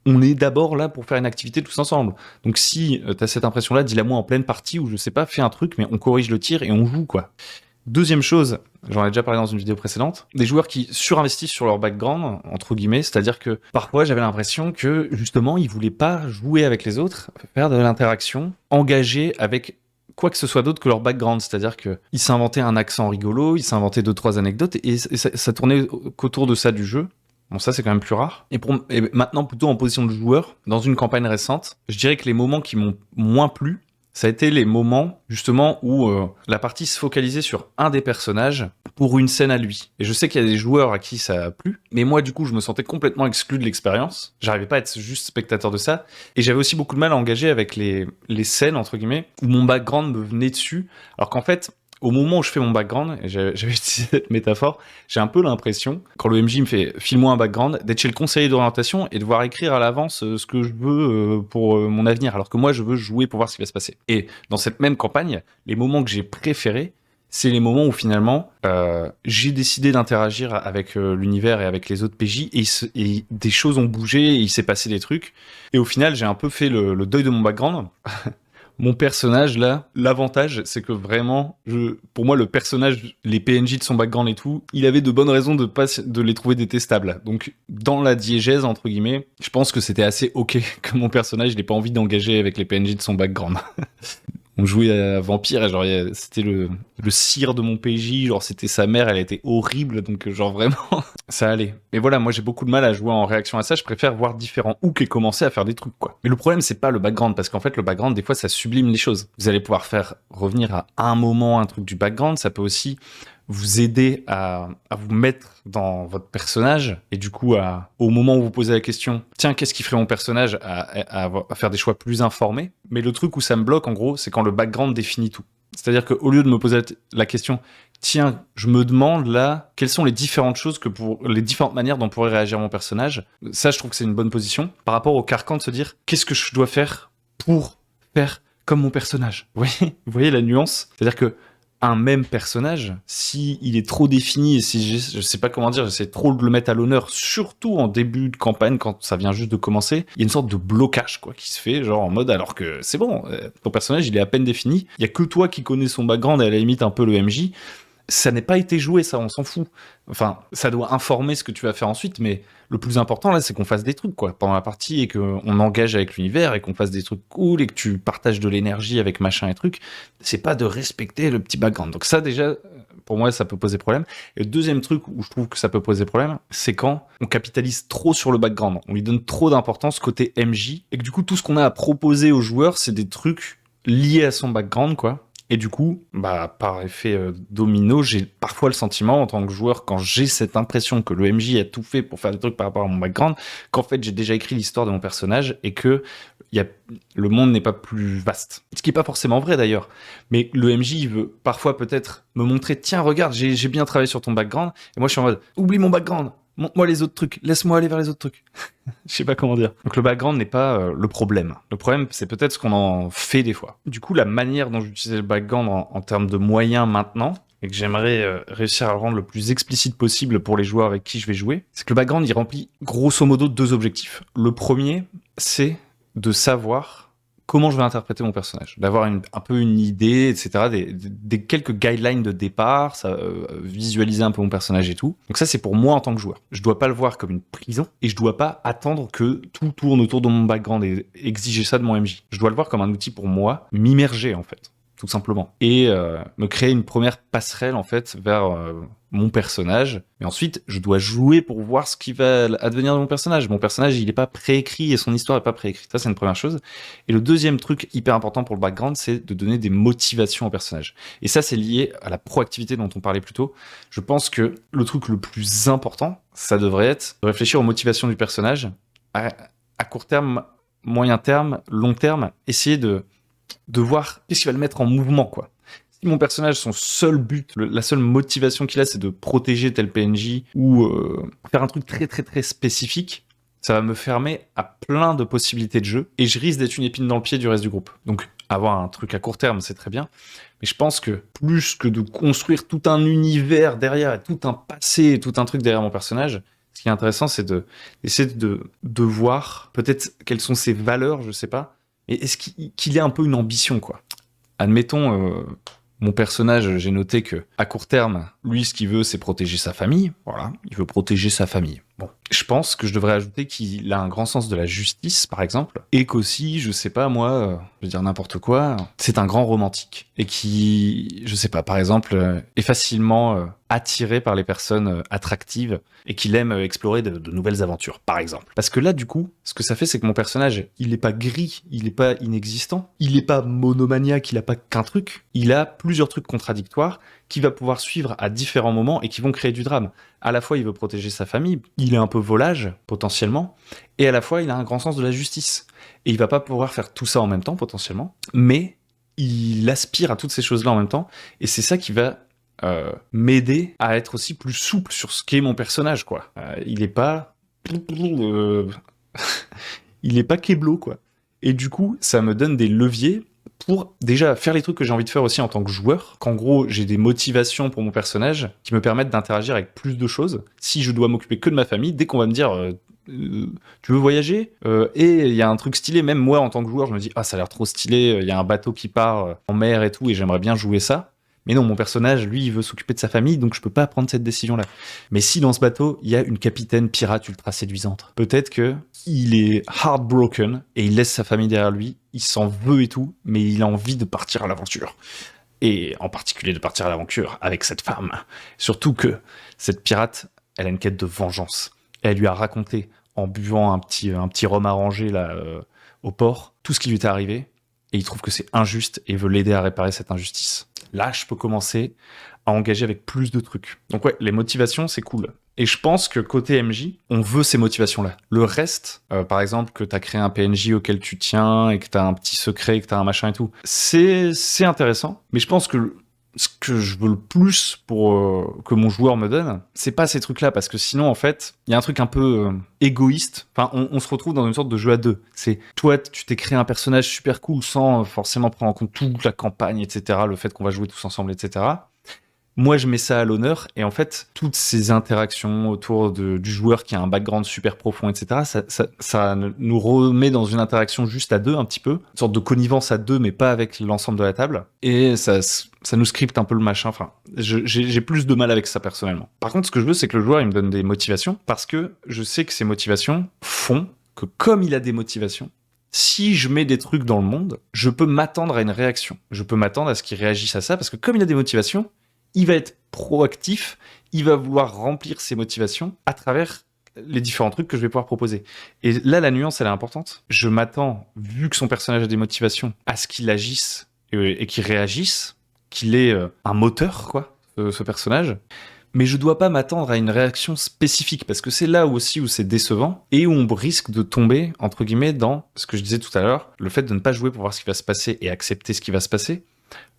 on est d'abord là pour faire une activité tous ensemble. Donc si t'as cette impression-là, dis-la moi en pleine partie où je sais pas, fais un truc, mais on corrige le tir et on joue, quoi. Deuxième chose, j'en ai déjà parlé dans une vidéo précédente, des joueurs qui surinvestissent sur leur background, entre guillemets, c'est-à-dire que parfois j'avais l'impression que justement ils voulaient pas jouer avec les autres, faire de l'interaction, engager avec quoi que ce soit d'autre que leur background, c'est-à-dire qu'ils s'inventaient un accent rigolo, ils s'inventaient 2-3 anecdotes et ça tournait qu'autour de ça du jeu. Bon, ça, c'est quand même plus rare. Et maintenant, plutôt en position de joueur, dans une campagne récente, je dirais que les moments qui m'ont moins plu, ça a été les moments, justement, où la partie se focalisait sur un des personnages pour une scène à lui. Et je sais qu'il y a des joueurs à qui ça a plu, mais moi, du coup, je me sentais complètement exclu de l'expérience. J'arrivais pas à être juste spectateur de ça. Et j'avais aussi beaucoup de mal à engager avec les scènes, entre guillemets, où mon background me venait dessus. Alors qu'en fait, au moment où je fais mon background, et j'avais utilisé cette métaphore, j'ai un peu l'impression, quand le MJ me fait « file-moi un background », d'être chez le conseiller d'orientation et devoir écrire à l'avance ce que je veux pour mon avenir, alors que moi, je veux jouer pour voir ce qui va se passer. Et dans cette même campagne, les moments que j'ai préférés, c'est les moments où finalement, j'ai décidé d'interagir avec l'univers et avec les autres PJ, et des choses ont bougé, et il s'est passé des trucs. Et au final, j'ai un peu fait le deuil de mon background. Mon personnage, là, l'avantage, c'est que vraiment, pour moi, le personnage, les PNJ de son background et tout, il avait de bonnes raisons de les trouver détestables. Donc, dans la diégèse, entre guillemets, je pense que c'était assez ok que mon personnage n'ait pas envie d'engager avec les PNJ de son background. On jouait à Vampire et genre c'était le sire de mon PJ, genre c'était sa mère, elle était horrible, donc genre vraiment ça allait. Mais voilà, moi j'ai beaucoup de mal à jouer en réaction à ça, je préfère voir différents hooks et commencer à faire des trucs, quoi. Mais le problème c'est pas le background, parce qu'en fait le background des fois ça sublime les choses. Vous allez pouvoir faire revenir à un moment un truc du background, ça peut aussi vous aider à vous mettre dans votre personnage et du coup au moment où vous posez la question tiens qu'est-ce qui ferait mon personnage à faire des choix plus informés. Mais le truc où ça me bloque en gros c'est quand le background définit tout, c'est-à-dire qu'au lieu de me poser la question tiens je me demande là quelles sont les différentes choses les différentes manières dont pourrait réagir mon personnage, ça je trouve que c'est une bonne position par rapport au carcan de se dire qu'est-ce que je dois faire pour faire comme mon personnage. Vous voyez la nuance, c'est-à-dire que un même personnage, si il est trop défini et si je sais pas comment dire, j'essaie trop de le mettre à l'honneur, surtout en début de campagne quand ça vient juste de commencer, il y a une sorte de blocage quoi qui se fait, genre en mode alors que c'est bon, ton personnage il est à peine défini, il y a que toi qui connais son background et à la limite un peu le MJ. ça n'est pas été joué, ça, on s'en fout. Enfin, ça doit informer ce que tu vas faire ensuite, mais le plus important, là, c'est qu'on fasse des trucs, quoi, pendant la partie, et qu'on engage avec l'univers, et qu'on fasse des trucs cool, et que tu partages de l'énergie avec machin et trucs. C'est pas de respecter le petit background. Donc ça, déjà, pour moi, ça peut poser problème. Et le deuxième truc où je trouve que ça peut poser problème, c'est quand on capitalise trop sur le background. On lui donne trop d'importance côté MJ, et que du coup, tout ce qu'on a à proposer aux joueurs, c'est des trucs liés à son background, quoi. Et du coup, par effet domino, j'ai parfois le sentiment, en tant que joueur, quand j'ai cette impression que le MJ a tout fait pour faire des trucs par rapport à mon background, qu'en fait, j'ai déjà écrit l'histoire de mon personnage et que le monde n'est pas plus vaste. Ce qui n'est pas forcément vrai, d'ailleurs. Mais le MJ, il veut parfois peut-être me montrer, tiens, regarde, j'ai bien travaillé sur ton background. Et moi, je suis en mode, oublie mon background. Montre-moi les autres trucs. Laisse-moi aller vers les autres trucs. Je sais pas comment dire. Donc le background n'est pas le problème. Le problème, c'est peut-être ce qu'on en fait des fois. Du coup, la manière dont j'utilise le background en termes de moyens maintenant, et que j'aimerais réussir à le rendre le plus explicite possible pour les joueurs avec qui je vais jouer, c'est que le background, il remplit grosso modo 2 objectifs. Le premier, c'est de savoir comment je vais interpréter mon personnage, d'avoir un peu une idée, etc., des quelques guidelines de départ, visualiser un peu mon personnage et tout. Donc ça, c'est pour moi en tant que joueur. Je dois pas le voir comme une prison, et je dois pas attendre que tout tourne autour de mon background et exiger ça de mon MJ. Je dois le voir comme un outil pour moi, m'immerger en fait, tout simplement, et me créer une première passerelle en fait vers mon personnage. Mais ensuite, je dois jouer pour voir ce qui va advenir de mon personnage. Mon personnage, il est pas préécrit et son histoire est pas préécrite. Ça, c'est une première chose. Et le deuxième truc hyper important pour le background, c'est de donner des motivations au personnage. Et ça, c'est lié à la proactivité dont on parlait plus tôt. Je pense que le truc le plus important, ça devrait être de réfléchir aux motivations du personnage à court terme, moyen terme, long terme, essayer de voir qu'est-ce qui va le mettre en mouvement, quoi. Si mon personnage, son seul but, la seule motivation qu'il a, c'est de protéger tel PNJ ou faire un truc très très très spécifique, ça va me fermer à plein de possibilités de jeu et je risque d'être une épine dans le pied du reste du groupe. Donc avoir un truc à court terme, c'est très bien, mais je pense que plus que de construire tout un univers derrière, et tout un passé, et tout un truc derrière mon personnage, ce qui est intéressant, c'est d'essayer de voir peut-être quelles sont ses valeurs, je sais pas, mais est-ce qu'il ait un peu une ambition, quoi. Admettons, mon personnage, j'ai noté que à court terme, lui, ce qu'il veut, c'est protéger sa famille. Voilà, il veut protéger sa famille. Bon, je pense que je devrais ajouter qu'il a un grand sens de la justice, par exemple, et qu'aussi, je sais pas, moi, je veux dire n'importe quoi, c'est un grand romantique, et qui, je sais pas, par exemple, est facilement attiré par les personnes attractives, et qu'il aime explorer de nouvelles aventures, par exemple. Parce que là, du coup, ce que ça fait, c'est que mon personnage, il est pas gris, il est pas inexistant, il est pas monomaniaque, il a pas qu'un truc, il a plusieurs trucs contradictoires, qui va pouvoir suivre à différents moments et qui vont créer du drame. À la fois, il veut protéger sa famille, il est un peu volage, potentiellement, et à la fois, il a un grand sens de la justice. Et il va pas pouvoir faire tout ça en même temps, potentiellement, mais il aspire à toutes ces choses-là en même temps, et c'est ça qui va m'aider à être aussi plus souple sur ce qu'est mon personnage, quoi. Il est pas... il est pas Keblo, quoi. Et du coup, ça me donne des leviers pour déjà faire les trucs que j'ai envie de faire aussi en tant que joueur, qu'en gros j'ai des motivations pour mon personnage qui me permettent d'interagir avec plus de choses. Si je dois m'occuper que de ma famille, dès qu'on va me dire tu veux voyager et il y a un truc stylé, même moi en tant que joueur je me dis ah ça a l'air trop stylé, il y a un bateau qui part en mer et tout et j'aimerais bien jouer ça. Mais non, mon personnage, lui, il veut s'occuper de sa famille, donc je peux pas prendre cette décision-là. Mais si dans ce bateau, il y a une capitaine pirate ultra séduisante, peut-être que il est heartbroken et il laisse sa famille derrière lui, il s'en veut et tout, mais il a envie de partir à l'aventure. Et en particulier de partir à l'aventure avec cette femme. Surtout que cette pirate, elle a une quête de vengeance. Elle lui a raconté, en buvant un petit rhum arrangé là, au port, tout ce qui lui était arrivé, et il trouve que c'est injuste et veut l'aider à réparer cette injustice. Là, je peux commencer à engager avec plus de trucs. Donc ouais, les motivations, c'est cool. Et je pense que côté MJ, on veut ces motivations-là. Le reste, par exemple, que t'as créé un PNJ auquel tu tiens, et que t'as un petit secret, que t'as un machin et tout, c'est intéressant. Mais je pense que ce que je veux le plus pour que mon joueur me donne, c'est pas ces trucs-là, parce que sinon, en fait, il y a un truc un peu égoïste. Enfin, on se retrouve dans une sorte de jeu à deux. C'est toi, tu t'es créé un personnage super cool sans forcément prendre en compte toute la campagne, etc., le fait qu'on va jouer tous ensemble, etc. Moi, je mets ça à l'honneur, et en fait, toutes ces interactions autour du joueur qui a un background super profond, etc., ça nous remet dans une interaction juste à deux, un petit peu, une sorte de connivence à deux, mais pas avec l'ensemble de la table, et ça nous scripte un peu le machin. Enfin, j'ai plus de mal avec ça personnellement. Par contre, ce que je veux, c'est que le joueur, il me donne des motivations, parce que je sais que ces motivations font que, comme il a des motivations, si je mets des trucs dans le monde, je peux m'attendre à une réaction. Je peux m'attendre à ce qu'il réagisse à ça, parce que comme il a des motivations, il va être proactif, il va vouloir remplir ses motivations à travers les différents trucs que je vais pouvoir proposer. Et là, la nuance, elle est importante. Je m'attends, vu que son personnage a des motivations, à ce qu'il agisse et qu'il réagisse, qu'il ait un moteur, quoi, ce personnage. Mais je dois pas m'attendre à une réaction spécifique, parce que c'est là aussi où c'est décevant, et où on risque de tomber, entre guillemets, dans ce que je disais tout à l'heure, le fait de ne pas jouer pour voir ce qui va se passer et accepter ce qui va se passer,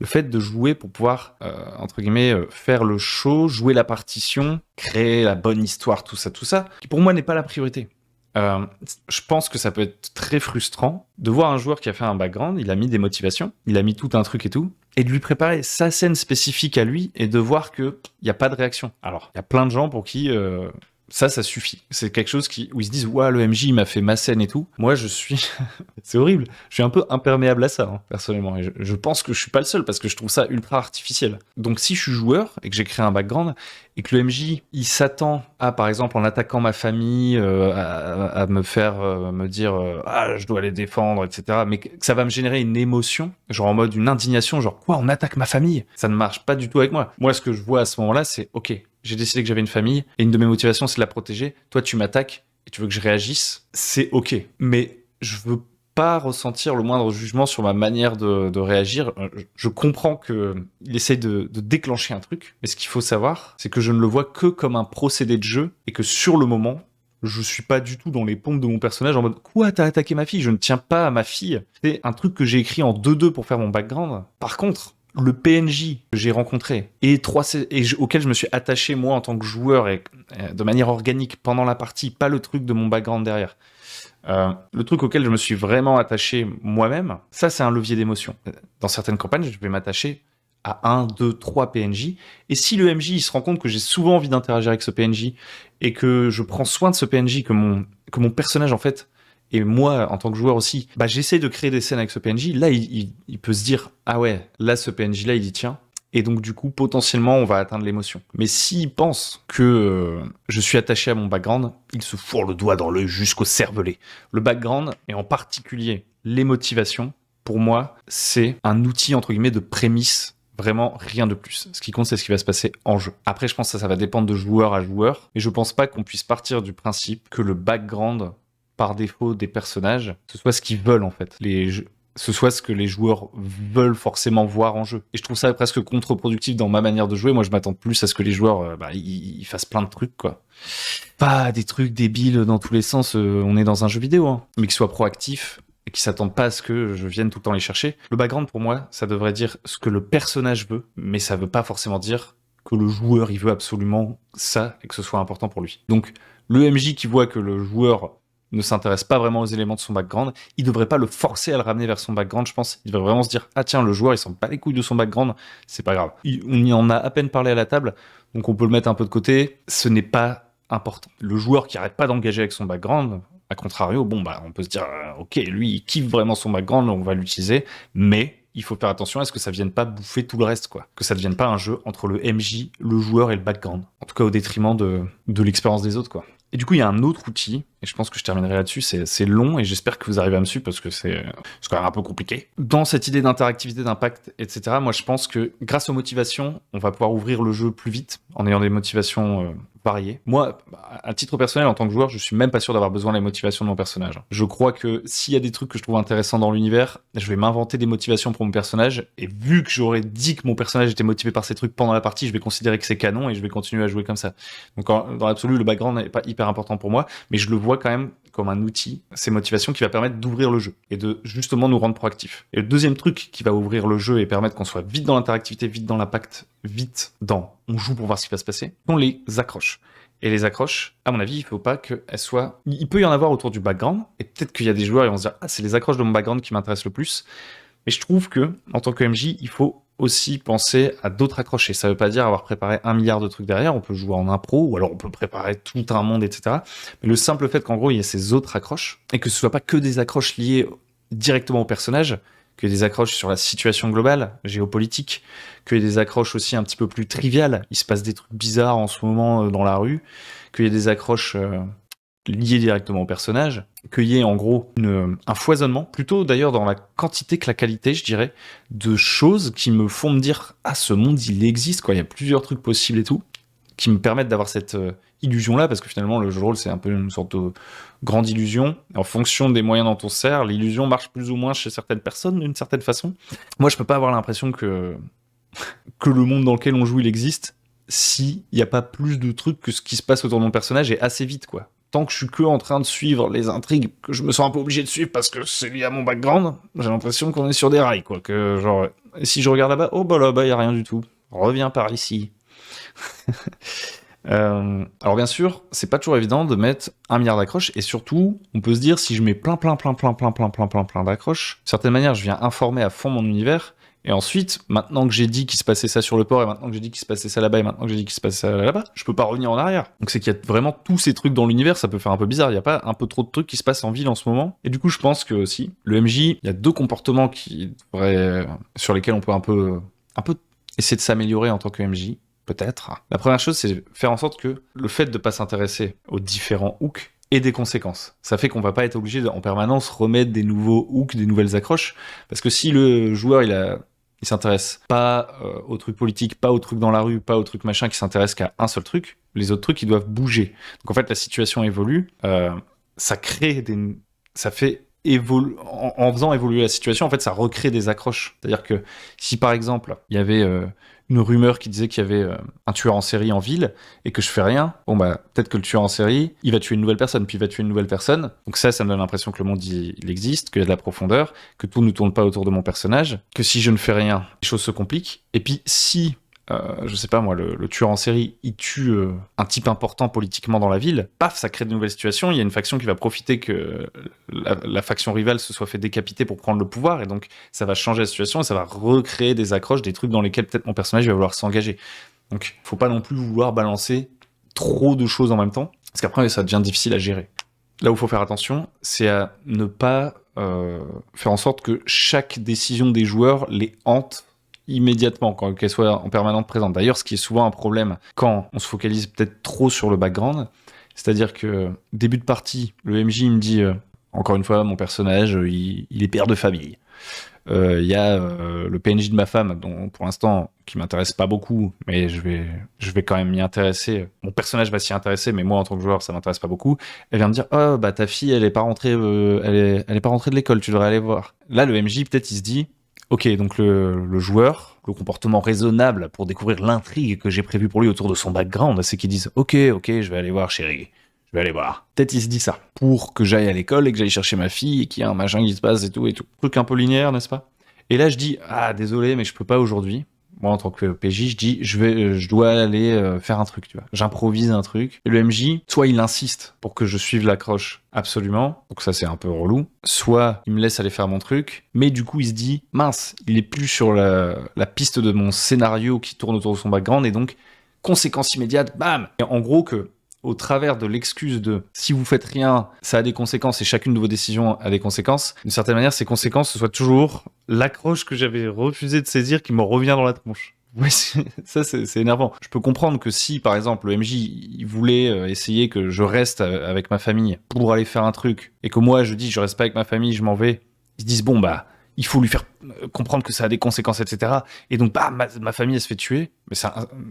le fait de jouer pour pouvoir, entre guillemets, faire le show, jouer la partition, créer la bonne histoire, tout ça, qui pour moi n'est pas la priorité. Je pense que ça peut être très frustrant de voir un joueur qui a fait un background, il a mis des motivations, il a mis tout un truc et tout, et de lui préparer sa scène spécifique à lui et de voir qu'il n'y a pas de réaction. Alors, il y a plein de gens pour qui ça suffit. C'est quelque chose où ils se disent « Ouah, le MJ, il m'a fait ma scène et tout ». Moi, je suis... c'est horrible. Je suis un peu imperméable à ça, hein, personnellement. Et je pense que je suis pas le seul, parce que je trouve ça ultra artificiel. Donc, si je suis joueur et que j'ai créé un background, et que le MJ, il s'attend à, par exemple, en attaquant ma famille, à me faire me dire ah, je dois les défendre, etc. Mais que ça va me générer une émotion, genre en mode une indignation, genre « Quoi, on attaque ma famille ?» Ça ne marche pas du tout avec moi. Moi, ce que je vois à ce moment-là, c'est « Ok, j'ai décidé que j'avais une famille, et une de mes motivations, c'est de la protéger. Toi, tu m'attaques, et tu veux que je réagisse, c'est ok. Mais je veux pas ressentir le moindre jugement sur ma manière de réagir. Je comprends qu'il essaye de déclencher un truc, mais ce qu'il faut savoir, c'est que je ne le vois que comme un procédé de jeu, et que sur le moment, je suis pas du tout dans les pompes de mon personnage en mode « Quoi, t'as attaqué ma fille ? Je ne tiens pas à ma fille. » C'est un truc que j'ai écrit en 2-2 pour faire mon background. Par contre, le PNJ que j'ai rencontré et auquel je me suis attaché moi en tant que joueur et de manière organique pendant la partie, pas le truc de mon background derrière. Le truc auquel je me suis vraiment attaché moi-même, ça c'est un levier d'émotion. Dans certaines campagnes, je vais m'attacher à 1, 2, 3 PNJ, et si le MJ il se rend compte que j'ai souvent envie d'interagir avec ce PNJ et que je prends soin de ce PNJ, que mon personnage en fait, et moi en tant que joueur aussi, bah j'essaie de créer des scènes avec ce PNJ, là il peut se dire ah ouais, là ce PNJ là il y tient. Et donc, du coup, potentiellement, on va atteindre l'émotion. Mais s'il pense que je suis attaché à mon background, il se fourre le doigt dans l'œil jusqu'au cervelet. Le background, et en particulier les motivations, pour moi, c'est un outil, entre guillemets, de prémisse. Vraiment, rien de plus. Ce qui compte, c'est ce qui va se passer en jeu. Après, je pense que ça va dépendre de joueur à joueur. Mais je pense pas qu'on puisse partir du principe que le background, par défaut des personnages, ce soit ce qu'ils veulent, en fait. Ce soit ce que les joueurs veulent forcément voir en jeu. Et je trouve ça presque contre-productif dans ma manière de jouer. Moi, je m'attends plus à ce que les joueurs ils fassent plein de trucs, quoi. Pas des trucs débiles dans tous les sens, on est dans un jeu vidéo, hein. Mais qu'ils soient proactifs et qu'ils s'attendent pas à ce que je vienne tout le temps les chercher. Le background, pour moi, ça devrait dire ce que le personnage veut, mais ça veut pas forcément dire que le joueur, il veut absolument ça et que ce soit important pour lui. Donc, le MJ qui voit que le joueur ne s'intéresse pas vraiment aux éléments de son background, il devrait pas le forcer à le ramener vers son background, je pense. Il devrait vraiment se dire « Ah tiens, le joueur, il s'en bat les couilles de son background, c'est pas grave. » On y en a à peine parlé à la table, donc on peut le mettre un peu de côté. Ce n'est pas important. Le joueur qui arrête pas d'engager avec son background, à contrario, bon, bah, on peut se dire « Ok, lui, il kiffe vraiment son background, on va l'utiliser, mais... » il faut faire attention à ce que ça vienne pas bouffer tout le reste, quoi. Que ça devienne pas un jeu entre le MJ, le joueur et le background. En tout cas, au détriment de l'expérience des autres, quoi. Et du coup, il y a un autre outil, et je pense que je terminerai là-dessus, c'est long, et j'espère que vous arrivez à me suivre, parce que c'est quand même un peu compliqué. Dans cette idée d'interactivité, d'impact, etc., moi je pense que grâce aux motivations, on va pouvoir ouvrir le jeu plus vite, en ayant des motivations variées. Moi, à titre personnel, en tant que joueur, je suis même pas sûr d'avoir besoin des motivations de mon personnage. Je crois que s'il y a des trucs que je trouve intéressants dans l'univers, je vais m'inventer des motivations pour mon personnage, et vu que j'aurais dit que mon personnage était motivé par ces trucs pendant la partie, je vais considérer que c'est canon, et je vais continuer à jouer comme ça. Donc dans l'absolu, le background n'est pas hyper important pour moi, mais je le vois quand même comme un outil, ces motivations qui va permettre d'ouvrir le jeu et de justement nous rendre proactifs. Et le deuxième truc qui va ouvrir le jeu et permettre qu'on soit vite dans l'interactivité, vite dans l'impact, vite dans on joue pour voir ce qui va se passer, sont les accroches. Et les accroches, à mon avis, il faut pas qu'elles soient... Il peut y en avoir autour du background, et peut-être qu'il y a des joueurs qui vont se dire « Ah, c'est les accroches de mon background qui m'intéressent le plus », Mais je trouve que, en tant que MJ, il faut aussi penser à d'autres accroches. Et ça veut pas dire avoir préparé 1 milliard de trucs derrière. On peut jouer en impro, ou alors on peut préparer tout un monde, etc. Mais le simple fait qu'en gros, il y ait ces autres accroches, et que ce soit pas que des accroches liées directement au personnage, qu'il y ait des accroches sur la situation globale, géopolitique, qu'il y ait des accroches aussi un petit peu plus triviales. Il se passe des trucs bizarres en ce moment dans la rue, qu'il y ait des accroches liées directement au personnage, qu'il y ait en gros un foisonnement, plutôt d'ailleurs dans la quantité que la qualité, je dirais, de choses qui me font me dire « Ah, ce monde, il existe, quoi. Il y a plusieurs trucs possibles et tout », qui me permettent d'avoir cette illusion-là, parce que finalement, le jeu de rôle, c'est un peu une sorte de grande illusion. En fonction des moyens dont on se sert, l'illusion marche plus ou moins chez certaines personnes, d'une certaine façon. Moi, je peux pas avoir l'impression que le monde dans lequel on joue, il existe, s'il n'y a pas plus de trucs que ce qui se passe autour de mon personnage et assez vite, quoi. Tant que je suis que en train de suivre les intrigues que je me sens un peu obligé de suivre parce que c'est lié à mon background, j'ai l'impression qu'on est sur des rails, quoi. Que genre, si je regarde là-bas, oh bah là-bas, y a rien du tout. Reviens par ici. Alors bien sûr, c'est pas toujours évident de mettre 1 milliard d'accroches, et surtout, on peut se dire, si je mets plein d'accroches, d'une certaine manière, je viens informer à fond mon univers, et ensuite, maintenant que j'ai dit qu'il se passait ça sur le port, et maintenant que j'ai dit qu'il se passait ça là-bas, et maintenant que j'ai dit qu'il se passait ça là-bas, je peux pas revenir en arrière. Donc c'est qu'il y a vraiment tous ces trucs dans l'univers, ça peut faire un peu bizarre, il y a pas un peu trop de trucs qui se passent en ville en ce moment. Et du coup, je pense que aussi, le MJ, il y a 2 comportements sur lesquels on peut un peu essayer de s'améliorer en tant que MJ. Peut-être. La première chose, c'est faire en sorte que le fait de pas s'intéresser aux différents hooks ait des conséquences. Ça fait qu'on va pas être obligé en permanence remettre des nouveaux hooks, des nouvelles accroches, parce que si le joueur il s'intéresse pas aux trucs politiques, pas aux trucs dans la rue, pas aux trucs machin, qui s'intéresse qu'à un seul truc, les autres trucs ils doivent bouger. Donc en fait la situation évolue, ça fait en faisant évoluer la situation, en fait ça recrée des accroches. C'est-à-dire que si par exemple il y avait une rumeur qui disait qu'il y avait un tueur en série en ville et que je fais rien, bon bah peut-être que le tueur en série, il va tuer une nouvelle personne, puis il va tuer une nouvelle personne. Donc ça me donne l'impression que le monde il existe, qu'il y a de la profondeur, que tout ne tourne pas autour de mon personnage, que si je ne fais rien, les choses se compliquent. Et puis si je sais pas moi, le tueur en série, il tue un type important politiquement dans la ville, paf, ça crée de nouvelles situations, il y a une faction qui va profiter que la faction rivale se soit fait décapiter pour prendre le pouvoir, et donc ça va changer la situation, et ça va recréer des accroches, des trucs dans lesquels peut-être mon personnage va vouloir s'engager. Donc faut pas non plus vouloir balancer trop de choses en même temps, parce qu'après ça devient difficile à gérer. Là où il faut faire attention, c'est à ne pas faire en sorte que chaque décision des joueurs les hante immédiatement, qu'elle soit en permanente présente. D'ailleurs, ce qui est souvent un problème quand on se focalise peut-être trop sur le background, c'est-à-dire que début de partie, le MJ me dit, encore une fois, mon personnage, il est père de famille. Il y a le PNJ de ma femme, dont pour l'instant, qui m'intéresse pas beaucoup, mais je vais quand même m'y intéresser. Mon personnage va s'y intéresser, mais moi, en tant que joueur, ça m'intéresse pas beaucoup. Elle vient me dire, oh, bah ta fille, elle est pas rentrée de l'école, tu devrais aller voir. Là, le MJ, peut-être, il se dit, ok, donc le joueur, le comportement raisonnable pour découvrir l'intrigue que j'ai prévue pour lui autour de son background, c'est qu'ils disent ok, je vais aller voir chérie, je vais aller voir. Peut-être il se dit ça, pour que j'aille à l'école et que j'aille chercher ma fille et qu'il y a un machin qui se passe et tout. Truc un peu linéaire, n'est-ce pas? Et là je dis, ah désolé, mais je peux pas aujourd'hui. Moi en tant que PJ, je dis, je dois aller faire un truc, tu vois. J'improvise un truc. Et le MJ, soit il insiste pour que je suive l'accroche absolument, donc ça c'est un peu relou, soit il me laisse aller faire mon truc, mais du coup il se dit, mince, il est plus sur la piste de mon scénario qui tourne autour de son background, et donc, conséquence immédiate, bam! Et en gros que, au travers de l'excuse de si vous faites rien, ça a des conséquences et chacune de vos décisions a des conséquences, d'une certaine manière, ces conséquences, ce soit toujours l'accroche que j'avais refusé de saisir qui me revient dans la tronche. Ouais, ça c'est énervant. Je peux comprendre que si, par exemple, le MJ il voulait essayer que je reste avec ma famille pour aller faire un truc, et que moi je dis je reste pas avec ma famille, je m'en vais, ils se disent bon bah il faut lui faire comprendre que ça a des conséquences, etc. Et donc bah ma famille elle se fait tuer. Mais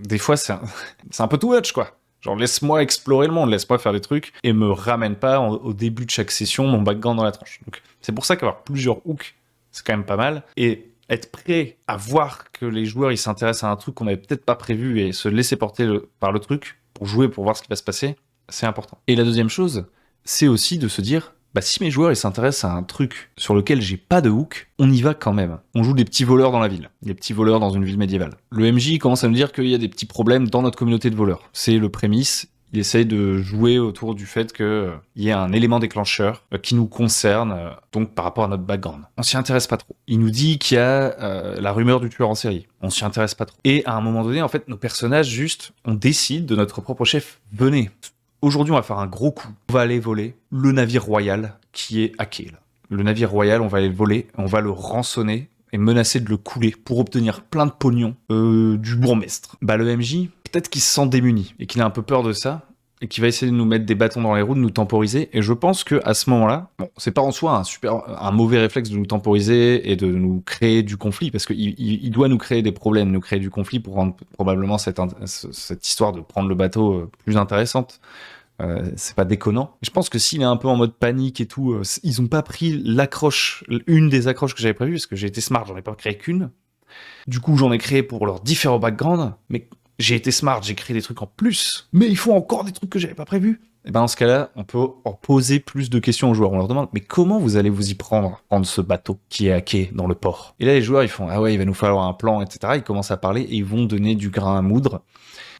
des fois c'est un peu too much quoi. Genre, laisse-moi explorer le monde, laisse-moi faire des trucs, et me ramène pas au début de chaque session mon background dans la tronche. Donc, c'est pour ça qu'avoir plusieurs hooks, c'est quand même pas mal. Et être prêt à voir que les joueurs, ils s'intéressent à un truc qu'on n'avait peut-être pas prévu et se laisser porter par le truc, pour jouer, pour voir ce qui va se passer, c'est important. Et la deuxième chose, c'est aussi de se dire, bah si mes joueurs ils s'intéressent à un truc sur lequel j'ai pas de hook, on y va quand même. On joue des petits voleurs dans la ville, des petits voleurs dans une ville médiévale. Le MJ commence à nous dire qu'il y a des petits problèmes dans notre communauté de voleurs. C'est le prémisse, Il essaye de jouer autour du fait qu'il y ait un élément déclencheur qui nous concerne, donc par rapport à notre background. On s'y intéresse pas trop. Il nous dit qu'il y a la rumeur du tueur en série. On s'y intéresse pas trop. Et à un moment donné, en fait, nos personnages, juste, on décide de notre propre chef. Venez. Aujourd'hui, on va faire un gros coup. On va aller voler le navire royal qui est hacké, là. Le navire royal, on va aller le voler, on va le rançonner et menacer de le couler pour obtenir plein de pognon du bourgmestre. Bah le MJ, peut-être qu'il se sent démuni et qu'il a un peu peur de ça et qu'il va essayer de nous mettre des bâtons dans les roues, de nous temporiser. Et je pense que à ce moment-là, bon, c'est pas en soi un mauvais réflexe de nous temporiser et de nous créer du conflit, parce qu'il doit nous créer des problèmes, nous créer du conflit pour rendre probablement cette histoire de prendre le bateau plus intéressante. C'est pas déconnant. Je pense que s'il est un peu en mode panique et tout, ils ont pas pris une des accroches que j'avais prévues, parce que j'ai été smart, j'en ai pas créé qu'une. Du coup, j'en ai créé pour leurs différents backgrounds, mais j'ai été smart, j'ai créé des trucs en plus, mais il faut encore des trucs que j'avais pas prévus. Et ben dans ce cas-là, on peut en poser plus de questions aux joueurs. On leur demande, mais comment vous allez vous y prendre ce bateau qui est hacké dans le port? Et là, les joueurs, ils font, ah ouais, il va nous falloir un plan, etc. Ils commencent à parler et ils vont donner du grain à moudre.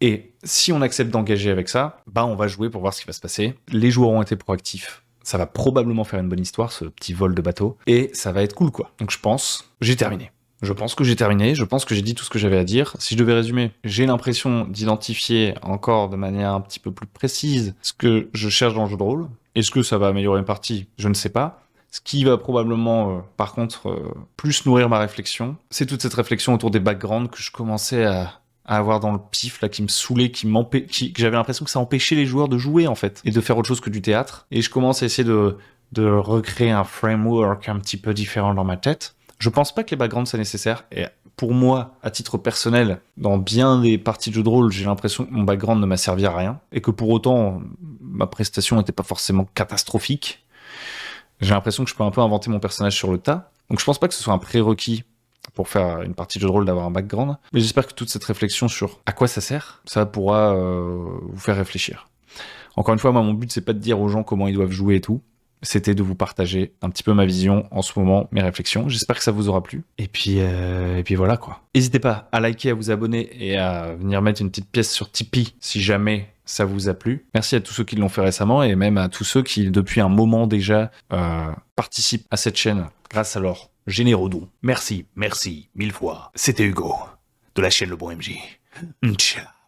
Et si on accepte d'engager avec ça, bah on va jouer pour voir ce qui va se passer. Les joueurs ont été proactifs. Ça va probablement faire une bonne histoire, ce petit vol de bateau. Et ça va être cool, quoi. Donc je pense, j'ai terminé. Je pense que j'ai terminé, je pense que j'ai dit tout ce que j'avais à dire. Si je devais résumer, j'ai l'impression d'identifier encore de manière un petit peu plus précise ce que je cherche dans le jeu de rôle. Est-ce que ça va améliorer une partie? Je ne sais pas. Ce qui va probablement, par contre, plus nourrir ma réflexion, c'est toute cette réflexion autour des backgrounds que je commençais à avoir dans le pif, là, qui me saoulait, que j'avais l'impression que ça empêchait les joueurs de jouer, en fait, et de faire autre chose que du théâtre. Et je commence à essayer de recréer un framework un petit peu différent dans ma tête. Je pense pas que les backgrounds c'est nécessaire, et pour moi, à titre personnel, dans bien des parties de jeux de rôle, j'ai l'impression que mon background ne m'a servi à rien, et que pour autant, ma prestation n'était pas forcément catastrophique. J'ai l'impression que je peux un peu inventer mon personnage sur le tas, donc je pense pas que ce soit un prérequis pour faire une partie de jeu de rôle d'avoir un background, mais j'espère que toute cette réflexion sur à quoi ça sert, ça pourra vous faire réfléchir. Encore une fois, moi, mon but, c'est pas de dire aux gens comment ils doivent jouer et tout, c'était de vous partager un petit peu ma vision en ce moment, mes réflexions. J'espère que ça vous aura plu. Et puis voilà, quoi. N'hésitez pas à liker, à vous abonner et à venir mettre une petite pièce sur Tipeee si jamais ça vous a plu. Merci à tous ceux qui l'ont fait récemment et même à tous ceux qui, depuis un moment déjà, participent à cette chaîne grâce à leur généreux dons. Merci, mille fois. C'était Hugo, de la chaîne Le Bon MJ. Ciao.